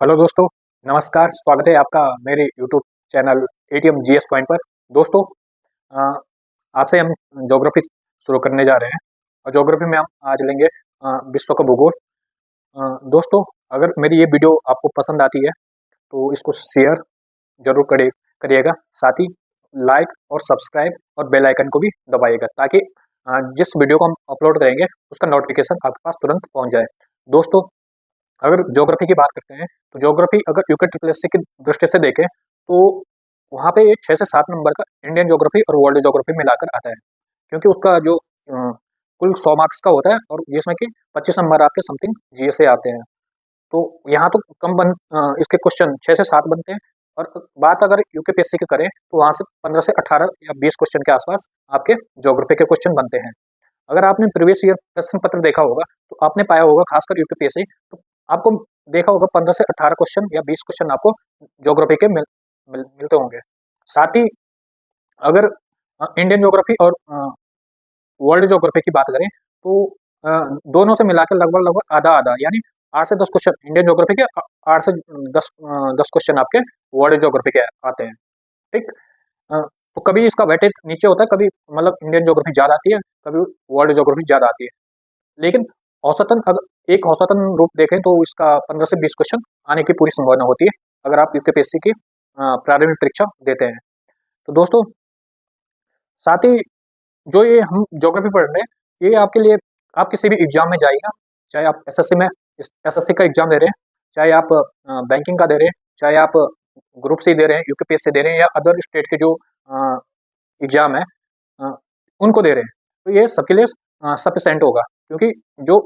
Hello दोस्तों, नमस्कार। स्वागत है आपका मेरे YouTube channel ATM GS point पर। दोस्तों, अ, आज से हम ज्योग्राफी शुरू करने जा रहे हैं और ज्योग्राफी में हम आज लेंगे विश्व का भूगोल। दोस्तों, अगर मेरी ये वीडियो आपको पसंद आती है तो इसको शेयर जरूर करिएगा। साथ ही लाइक और सब्सक्राइब और बेल आइकन को भी दबाइएगा ताकि जिस वीडियो को हम अपलोड करेंगे उसका नोटिफिकेशन आपके पास तुरंत पहुंच जाए। दोस्तों, अगर ज्योग्राफी की बात करते हैं तो ज्योग्राफी अगर यूके ट्रिपल एस सी की दृष्टि से देखें तो वहाँ पे 6 से 7 नंबर का इंडियन ज्योग्राफी और वर्ल्ड ज्योग्राफी मिलाकर आता है, क्योंकि उसका जो कुल 100 मार्क्स का होता है और जिसमें कि 25 नंबर आपके समथिंग जीएस से आते हैं। तो यहाँ तो इसके क्वेश्चन 6 से 7 बनते हैं। और बात अगर यूकेपीएससी की करें तो वहाँ से 15 से 18 या 20 क्वेश्चन के आसपास आपके ज्योग्राफी के क्वेश्चन बनते हैं। अगर आपने प्रीवियस ईयर प्रश्न पत्र देखा होगा तो आपने पाया होगा, खासकर यूकेपीएससी, तो आपको देखा होगा 15 से 18 क्वेश्चन या 20 क्वेश्चन आपको ज्योग्राफी के मिलते होंगे। साथ ही अगर इंडियन ज्योग्राफी और वर्ल्ड ज्योग्राफी की बात करें तो अ, दोनों से मिलाकर लगभग लगभग आधा आधा, यानी 8 से 10 क्वेश्चन इंडियन ज्योग्राफी के, 8 से 10 क्वेश्चन आपके वर्ल्ड ज्योग्राफी के आते हैं। ठीक। तो कभी इसका वेटेज नीचे होता है, कभी मतलब इंडियन ज्योग्राफी ज़्यादा आती है, कभी वर्ल्ड ज्योग्राफी ज़्यादा आती है। लेकिन औसतन अगर एक औसतन रूप देखें तो इसका 15 से 20 क्वेश्चन आने की पूरी संभावना होती है अगर आप यूकेपीएससी की प्रारंभिक परीक्षा देते हैं। तो दोस्तों, साथ ही जो ये हम ज्योग्राफी पढ़ रहे हैं ये आपके लिए, आप किसी भी एग्जाम में जाइएगा, चाहे आप एसएससी में एसएससी का एग्जाम दे रहे हैं, चाहे आप बैंकिंग का दे रहे हैं, चाहे आप ग्रुप सी दे रहे हैं, यूकेपीएससी दे रहे हैं, या अदर स्टेट के जो एग्जाम है अ, उनको दे रहे हैं, तो ये सबके लिए सफिशेंट होगा, क्योंकि जो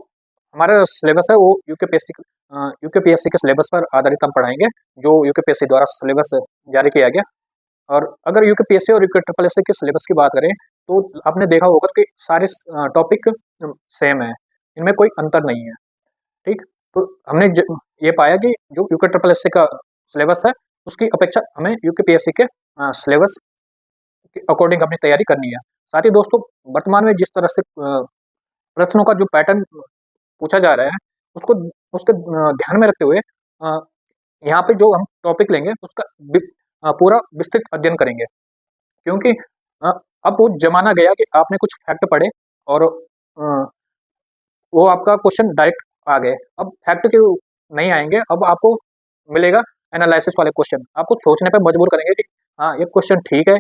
हमारा सिलेबस है वो यूकेपीएससी के सिलेबस पर आधारित हम पढ़ाएंगे, जो यूकेपीएससी द्वारा सिलेबस जारी किया गया। और अगर यूकेपीएससी और यूके ट्रिपल एससी के सिलेबस की बात करें तो आपने देखा होगा कि सारे टॉपिक सेम है, इनमें कोई अंतर नहीं है। ठीक। तो हमने ये पाया कि जो यूके ट्रिपल एससी का सिलेबस है उसकी अपेक्षा हमें यूकेपीएससी के सिलेबस के अकॉर्डिंग अपनी तैयारी करनी है। साथ ही दोस्तों, वर्तमान में जिस तरह से प्रश्नों का जो पैटर्न पूछा जा रहा है उसको उसके ध्यान में रखते हुए यहाँ पे जो हम टॉपिक लेंगे उसका पूरा विस्तृत अध्ययन करेंगे, क्योंकि अ, अब वो जमाना गया कि आपने कुछ फैक्ट पढ़े और वो आपका क्वेश्चन डायरेक्ट आ गए। अब फैक्ट के नहीं आएंगे, अब आपको मिलेगा एनालिसिस वाले क्वेश्चन, आपको सोचने पे मजबूर करेंगे कि हाँ ये क्वेश्चन ठीक है,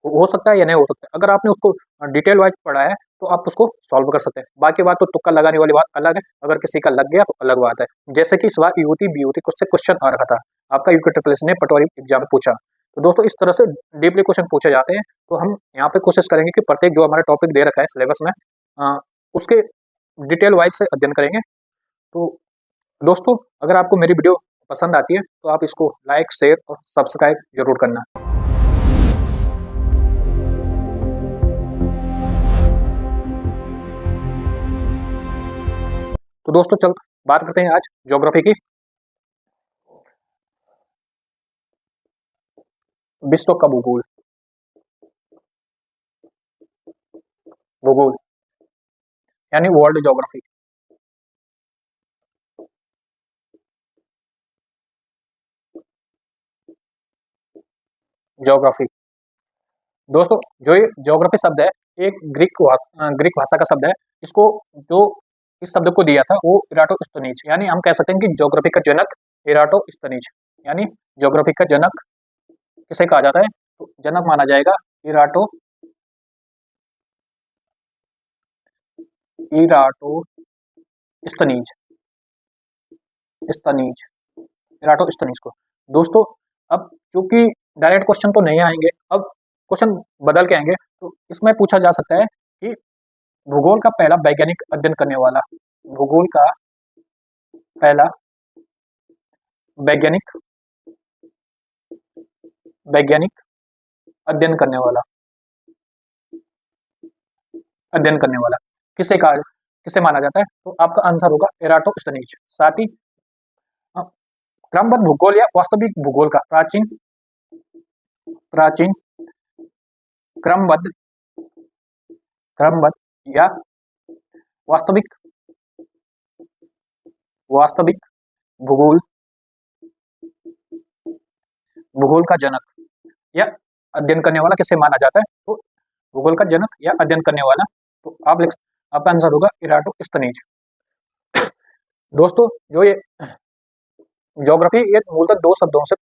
हो सकता है या नहीं हो सकता है। अगर आपने उसको डिटेल वाइज पढ़ा है तो आप उसको सॉल्व कर सकते हैं। बाकी बात तो तुक्का लगाने वाली बात अलग है, अगर किसी का लग गया तो अलग बात है। जैसे कि इस बार यूटी बीयूटी कुछ से क्वेश्चन आ रखा था, आपका यूके ट्रिपल एस ने पटवारी एग्जाम में पूछा। तो दोस्तों, इस तरह से डीपली क्वेश्चन पूछे जाते हैं, तो हम यहाँ पे कोशिश करेंगे कि प्रत्येक जो हमारा टॉपिक दे रखा है सिलेबस में उसके डिटेल वाइज से अध्ययन करेंगे। तो दोस्तों, अगर आपको मेरी वीडियो पसंद आती है तो आप इसको लाइक, शेयर और सब्सक्राइब जरूर करना। तो दोस्तों, चल बात करते हैं आज ज्योग्राफी की। विश्व का भूगोल, भूगोल यानी वर्ल्ड ज्योग्राफी। ज्योग्राफी दोस्तों, जो ये ज्योग्राफी शब्द है एक ग्रीक भाषा का शब्द है। इसको जो इस शब्द को दिया था वो इराटोस्थनीज, यानी हम कह सकते हैं कि ज्योग्राफी का जनक इराटोस्थनीज, यानी ज्योग्राफी का जनक किसे कहा जाता है, तो जनक माना जाएगा इराटोस्थनीज, स्तनीज, इराटोस्थनीज को। दोस्तों, अब चूंकि डायरेक्ट क्वेश्चन तो नहीं आएंगे, अब क्वेश्चन बदल के आएंगे, तो इसमें पूछा जा सकता है कि भूगोल का पहला वैज्ञानिक अध्ययन करने वाला, भूगोल का पहला वैज्ञानिक वैज्ञानिक अध्ययन करने वाला, अध्ययन करने वाला किसे माना जाता है, तो आपका आंसर होगा एराटोस्थनीज। साथ ही अ, क्रमबद्ध भूगोल या वास्तविक भूगोल का प्राचीन प्राचीन क्रमबद्ध क्रमबद्ध या वास्तविक वास्तविक भूगोल भूगोल का जनक या अध्ययन करने वाला किसे माना जाता है? तो भूगोल का जनक या अध्ययन करने वाला, तो आप लिख, आपका आंसर होगा इराटोस्थनीज। दोस्तों जो ये ज्योग्राफी, ये मूलतः दो शब्दों से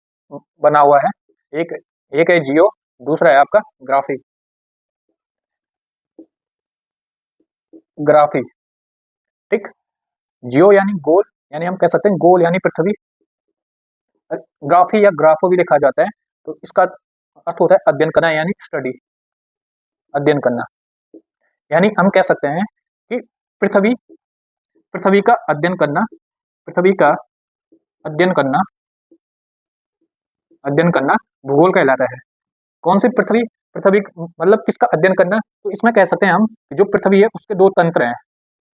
बना हुआ है। एक एक है जियो, दूसरा है आपका ग्राफी। ग्राफी, ठीक। जियो यानी गोल, यानी हम कह सकते हैं गोल यानी पृथ्वी। ग्राफी या ग्राफो भी लिखा जाता है, तो इसका अर्थ होता है अध्ययन करना यानी स्टडी, अध्ययन करना। यानी हम कह सकते हैं कि पृथ्वी पृथ्वी का अध्ययन करना, पृथ्वी का अध्ययन करना, अध्ययन करना भूगोल कहलाता है। कौन सी पृथ्वी? पृथ्वी मतलब किसका अध्ययन करना? तो इसमें कह सकते हैं हम जो पृथ्वी है उसके दो तंत्र हैं।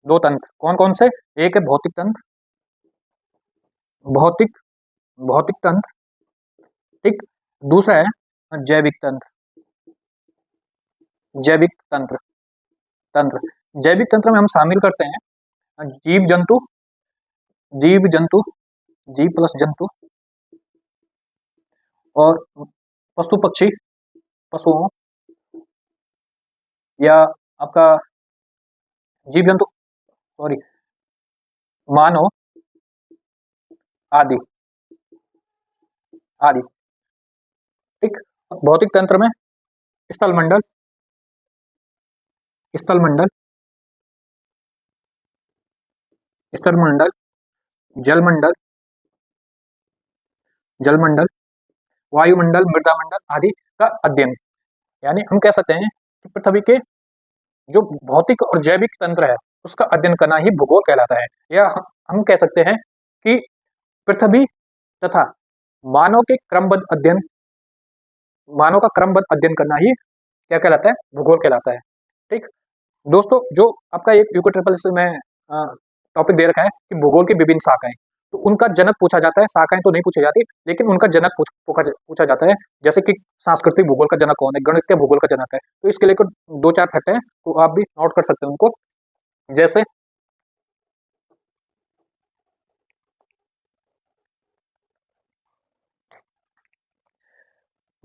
दो तंत्र कौन कौन से? एक है भौतिक तंत्र, भौतिक भौतिक तंत्र, ठीक। दूसरा है जैविक तंत्र, जैविक तंत्र। तंत्र जैविक तंत्र में हम शामिल करते हैं जीव जंतु, जीव जंतु, जीव प्लस जंतु, और पशु पक्षी, पशुओं या आपका जीव जंतु, सॉरी, मानव आदि आदि, ठीक। भौतिक तंत्र में स्थल मंडल, स्थल मंडल, स्थल मंडल, जल मंडल, जल मंडल, वायुमंडल, मृदा मंडल आदि का अध्ययन। यानी हम कह सकते हैं कि पृथ्वी के जो भौतिक और जैविक तंत्र है उसका अध्ययन करना ही भूगोल कहलाता है। या हम कह सकते हैं कि पृथ्वी तथा मानव के क्रमबद्ध अध्ययन, मानव का क्रमबद्ध अध्ययन करना ही क्या कहलाता है? भूगोल कहलाता है, ठीक। दोस्तों जो आपका एक यूको ट्रिपल एस में टॉपिक दे रखा है कि भूगोल की विभिन्न शाखाएं, तो उनका जनक पूछा जाता है, शाखाएं तो नहीं पूछी जाती, लेकिन उनका जनक पूछा जाता है। जैसे कि सांस्कृतिक भूगोल का जनक कौन है, गणितीय भूगोल का जनक है, तो इसके लेकर दो चार फैक्ट हैं, तो आप भी नोट कर सकते हैं उनको। जैसे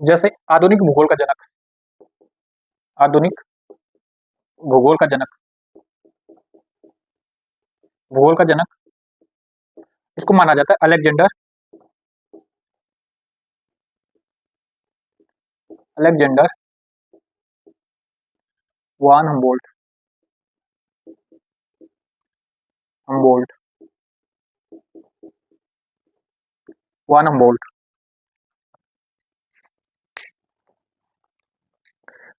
जैसे आधुनिक भूगोल का जनक, आधुनिक भूगोल का जनक, भूगोल का जनक इसको माना जाता है अलेक्जेंडर, अलेक्जेंडर वान हम्बोल्ट, हम्बोल्ट, वान हम्बोल्ट।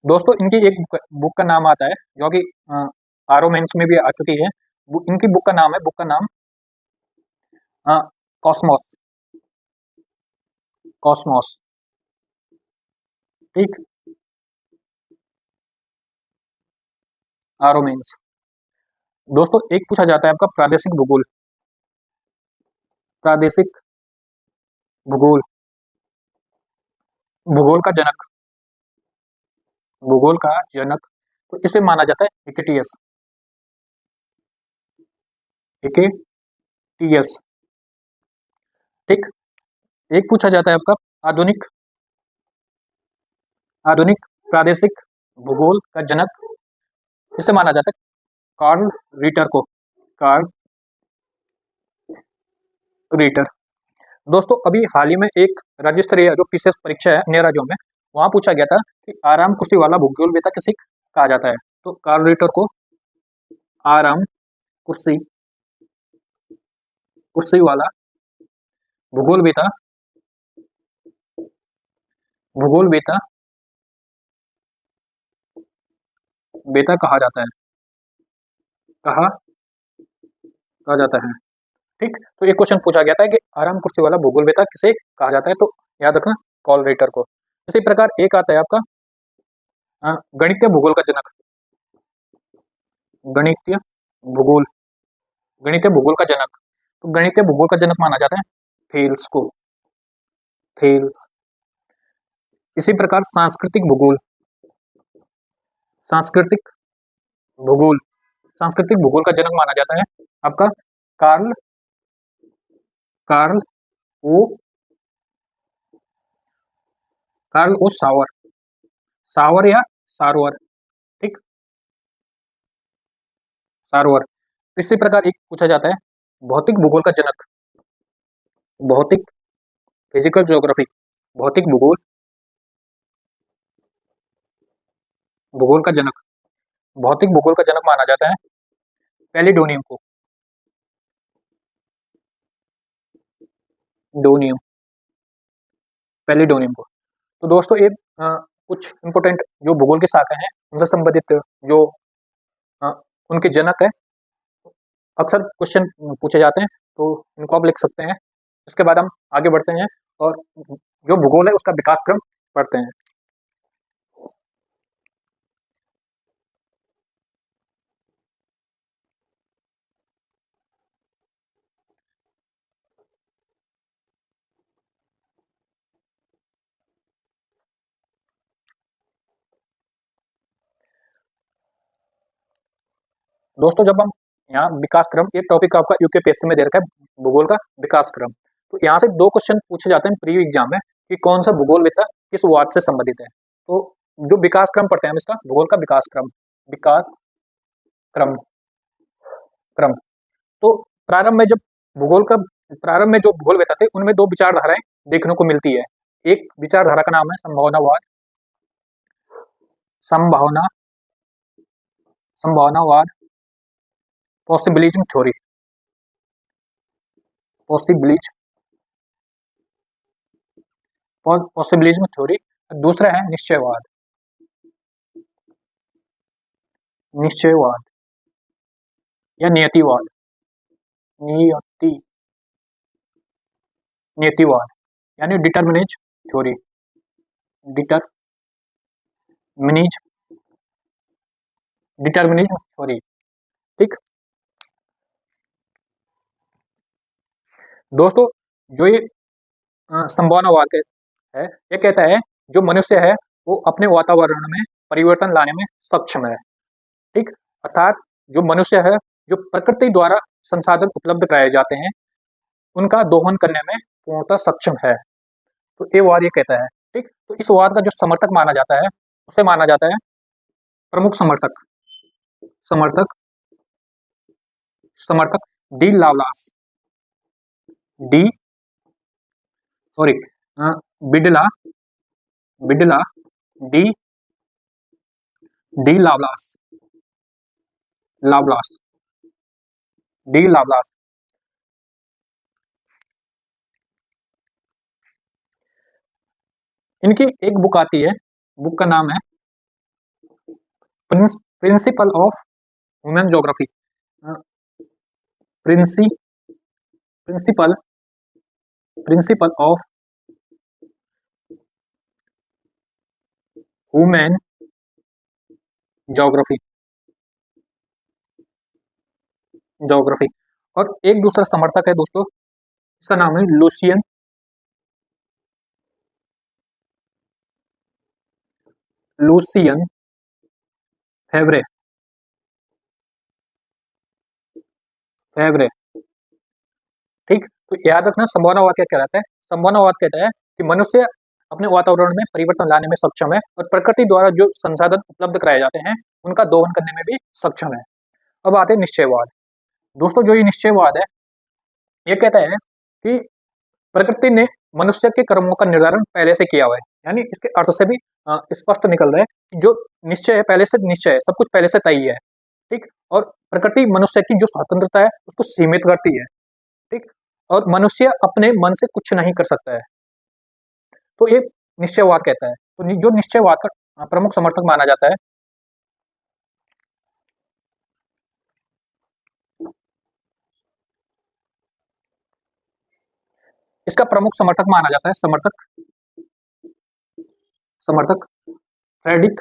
दोस्तों इनकी एक बुक का नाम आता है जो कि आरो मेंस में भी आ चुकी है। इनकी बुक का नाम है, बुक का नाम कॉस्मोस, कॉस्मोस, ठीक। आरो मेंस। दोस्तों एक पूछा जाता है आपका प्रादेशिक भूगोल, प्रादेशिक भूगोल, भूगोल का जनक, भूगोल का जनक, तो इसे माना जाता है हिकेटियस, हिकेटियस, ठीक। एक पूछा जाता है आपका आधुनिक, आधुनिक प्रादेशिक भूगोल का जनक, इसे माना जाता है कार्ल रीटर को, कार्ल रीटर। दोस्तों अभी हाल ही में एक राज्य स्तरीय जो पीसीएस परीक्षा है अन्य राज्यों में, वहां पूछा गया था कि आराम कुर्सी वाला भूगोल वेता किसे कहा जाता है? तो कार्ल रीटर को आराम कुर्सी, कुर्सी वाला भूगोल वेता, भूगोल वेता, वेता कहा जाता है, कहा कहा जाता है, ठीक। तो एक क्वेश्चन पूछा गया था कि आराम कुर्सी वाला भूगोल वेता किसे कहा जाता है? तो याद रखना कार्ल रीटर को। इसी प्रकार एक आता है आपका गणितीय भूगोल का जनक, गणितीय भूगोल, गणितीय भूगोल का जनक, तो गणितीय भूगोल का जनक माना जाता है थेल्स को, थेल्स। इसी प्रकार सांस्कृतिक भूगोल, सांस्कृतिक भूगोल, सांस्कृतिक भूगोल का जनक माना जाता है आपका कार्ल, कार्ल ओ कार्ल ओ सावर, सावर या सारोवर, ठीक, सारोवर। इसी प्रकार एक पूछा जाता है, भौतिक भूगोल का जनक, भौतिक, फिजिकल ज्योग्राफी, भौतिक भूगोल, भूगोल का जनक, भौतिक भूगोल का जनक माना जाता है पैलिडोनियम को, डोनियम, पैलिडोनियम को। तो दोस्तों एक कुछ इंपोर्टेंट जो भूगोल की शाखा है उनसे संबंधित जो अ, उनके जनक है, अक्सर क्वेश्चन पूछे जाते हैं, तो इनको आप लिख सकते हैं। इसके बाद हम आगे बढ़ते हैं और जो भूगोल है उसका विकास क्रम पढ़ते हैं। दोस्तों जब हम यहाँ विकास क्रम, एक टॉपिक आपका यूकेपीएससी में दे रखा है भूगोल का विकास क्रम, तो यहाँ से दो क्वेश्चन पूछे जाते हैं प्री एग्जाम में कि कौन सा भूगोल विधा किस वाद से संबंधित है। तो जो विकास क्रम पढ़ते हैं हम इसका, भूगोल का विकास क्रम, विकास क्रम, क्रम। तो प्रारंभ में जब भूगोल का, प्रारंभ में जो भूगोल विधा थे उनमें दो विचारधाराएं देखने को मिलती है। एक विचारधारा का नाम है संभावनावाद, संभावना, संभावनावाद, पॉसिबिलिज्म थ्योरी, पॉसिबिलिज, पॉसिबिलिज्म थ्योरी। दूसरा है निश्चयवाद, निश्चयवाद या नियतिवाद, नियति, नियतिवाद यानी डिटर्मिनिज थ्योरी, डिटर्मिनिज, डिटर्मिनिज्म थ्योरी, ठीक। दोस्तों जो ये संभावनावाद है, ये कहता है जो मनुष्य है वो अपने वातावरण में परिवर्तन लाने में सक्षम है, ठीक। अर्थात जो मनुष्य है, जो प्रकृति द्वारा संसाधन उपलब्ध कराए जाते हैं उनका दोहन करने में पूर्णतः सक्षम है। तो ये वाद ये कहता है, ठीक। तो इस वाद का जो समर्थक माना जाता है उसे माना जाता है प्रमुख समर्थक, समर्थक, समर्थक डी लावलास, डी, सॉरी, बिडला, बिडला, de, de Lablache, Lablache, de Lablache. इनकी एक बुक आती है, बुक का नाम है principle of human geography, principle, principle of human geography, geography. और एक दूसरा समर्थक है दोस्तों, इसका नाम है लूसियन, लूसियन फेवरे, फेवरे, ठीक। तो याद रखना संभावनावाद क्या कहलाता है। संभावनावाद कहता है कि मनुष्य अपने वातावरण में परिवर्तन लाने में सक्षम है और प्रकृति द्वारा जो संसाधन उपलब्ध कराए जाते हैं उनका दोहन करने में भी सक्षम है। अब आते हैं निश्चयवाद। दोस्तों जो ये निश्चयवाद है ये कहता है कि प्रकृति ने मनुष्य के कर्मों का निर्धारण पहले से किया हुआ है, यानी इसके अर्थ से भी स्पष्ट निकल रहा है कि जो निश्चय है पहले से निश्चय है, सब कुछ पहले से तय है, ठीक। और प्रकृति मनुष्य की जो स्वतंत्रता है उसको सीमित करती है, ठीक। और मनुष्य अपने मन से कुछ नहीं कर सकता है, तो ये निश्चयवाद कहता है। तो जो निश्चयवाद का प्रमुख समर्थक माना जाता है, इसका प्रमुख समर्थक माना जाता है समर्थक, समर्थक फ्रेडरिक,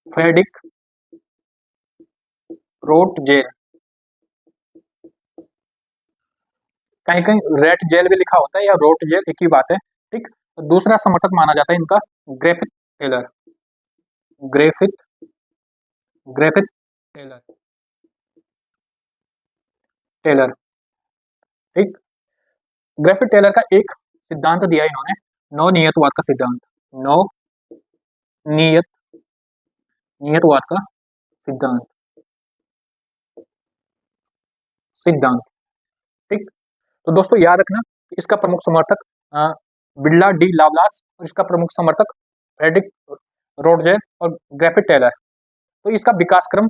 फ्रेडरिक रोटजेल, कहीं कहीं रेट जेल भी लिखा होता है या रोट जेल, एक ही बात है, ठीक। दूसरा समर्थक माना जाता है इनका Griffith Taylor, Griffith, Griffith Taylor, Taylor, ठीक। ग्रिफिथ टेलर का एक सिद्धांत दिया इन्होंने नवनियतवाद का सिद्धांत, नव नियत नियतवाद का सिद्धांत, सिद्धांत। ठीक, तो दोस्तों याद रखना इसका प्रमुख समर्थक बिरला डी लाप्लास और इसका प्रमुख समर्थक फ्रेडरिक रोडजेक और ग्रिफिथ टेलर। तो इसका विकास क्रम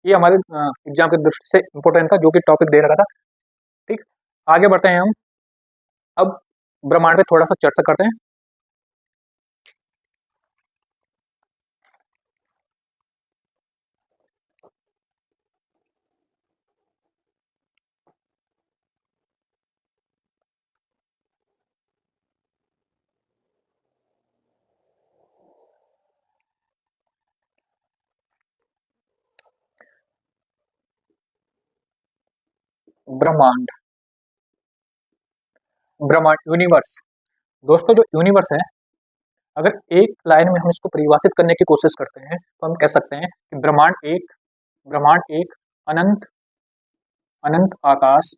ये हमारे एग्जाम की दृष्टि से इंपॉर्टेंट था, जो कि टॉपिक दे रखा था। ठीक, आगे बढ़ते हैं हम। अब ब्रह्मांड पे थोड़ा सा चर्चा करते हैं। ब्रह्मांड, ब्रह्मांड, यूनिवर्स। दोस्तों जो यूनिवर्स है, अगर एक लाइन में हम इसको परिभाषित करने की कोशिश करते हैं तो हम कह सकते हैं कि ब्रह्मांड एक अनंत अनंत आकाश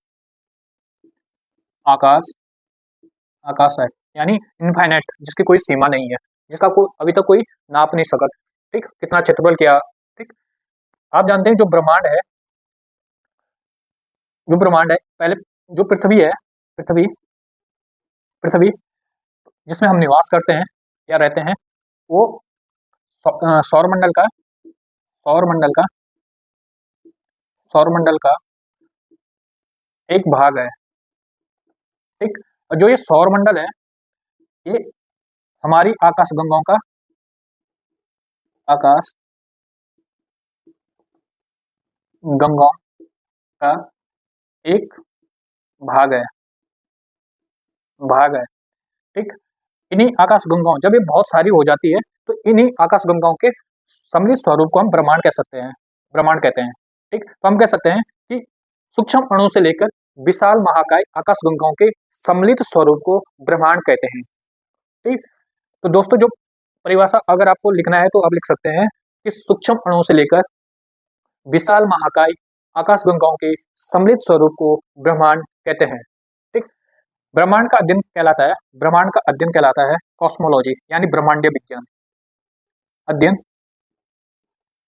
आकाश आकाश है, यानी इनफाइनाइट, जिसकी कोई सीमा नहीं है, जिसका कोई अभी तक कोई नाप नहीं सकता। ठीक, कितना क्षेत्रफल क्या। ठीक, आप जानते हैं जो ब्रह्मांड है पहले जो पृथ्वी है, पृथ्वी पृथ्वी जिसमें हम निवास करते हैं या रहते हैं, वो सौरमंडल का सौरमंडल का सौरमंडल का एक भाग है। ठीक, जो ये सौरमंडल है, ये हमारी आकाशगंगाओं का एक भाग है ठीक, इन्हीं आकाशगंगाओं, जब ये बहुत सारी हो जाती है तो इन्हीं आकाशगंगाओं के सम्मिलित स्वरूप को हम ब्रह्मांड कह सकते हैं, ब्रह्मांड कहते हैं। ठीक, तो हम कह सकते हैं कि सूक्ष्म अणु से लेकर विशाल महाकाय आकाशगंगाओं के सम्मिलित स्वरूप को ब्रह्मांड कहते हैं। ठीक, तो दोस्तों जो परिभाषा अगर आपको लिखना है तो आप लिख सकते हैं कि सूक्ष्म अणु से लेकर विशाल महाकाय आकाशगंगाओं के सम्मिलित स्वरूप को ब्रह्मांड कहते हैं। ठीक, ब्रह्मांड का अध्ययन कहलाता है कॉस्मोलॉजी, यानी ब्रह्मांडीय विज्ञान। अध्ययन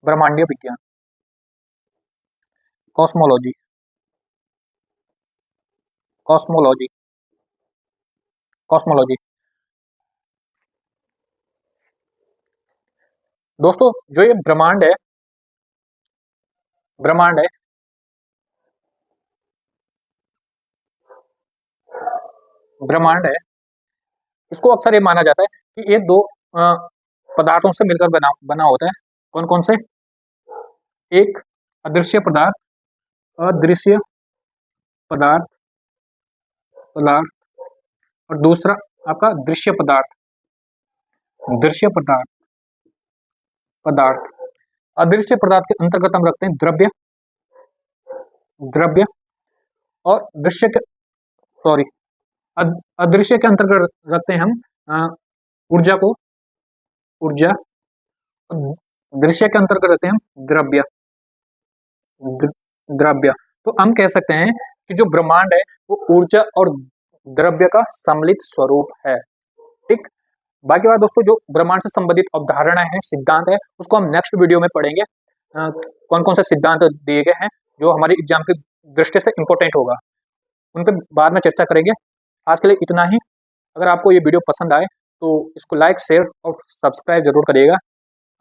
ब्रह्मांडीय विज्ञान, कॉस्मोलॉजी कॉस्मोलॉजी कॉस्मोलॉजी। दोस्तों जो ये ब्रह्मांड है इसको अक्सर ये माना जाता है कि ये दो पदार्थों से मिलकर बना होता है। कौन कौन से? एक अदृश्य पदार्थ और दूसरा आपका दृश्य पदार्थ। अदृश्य पदार्थ के अंतर्गत हम रखते हैं द्रव्य और अदृश्य के अंतर्गत रखते हैं हम ऊर्जा को, दृश्य के अंतर्गत रखते हैं हम द्रव्य। तो हम कह सकते हैं कि जो ब्रह्मांड है वो ऊर्जा और द्रव्य का सम्मिलित स्वरूप है। ठीक, बाकी बात दोस्तों जो ब्रह्मांड से संबंधित अवधारणा है, सिद्धांत है, उसको हम नेक्स्ट वीडियो में पढ़ेंगे। कौन कौन से सिद्धांत दिए गए हैं जो हमारी एग्जाम की दृष्टि से इंपॉर्टेंट होगा, उन पर बाद में चर्चा करेंगे। आज के लिए इतना ही। अगर आपको ये वीडियो पसंद आए तो इसको लाइक, शेयर और सब्सक्राइब जरूर करिएगा।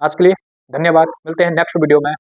आज के लिए धन्यवाद, मिलते हैं नेक्स्ट वीडियो में।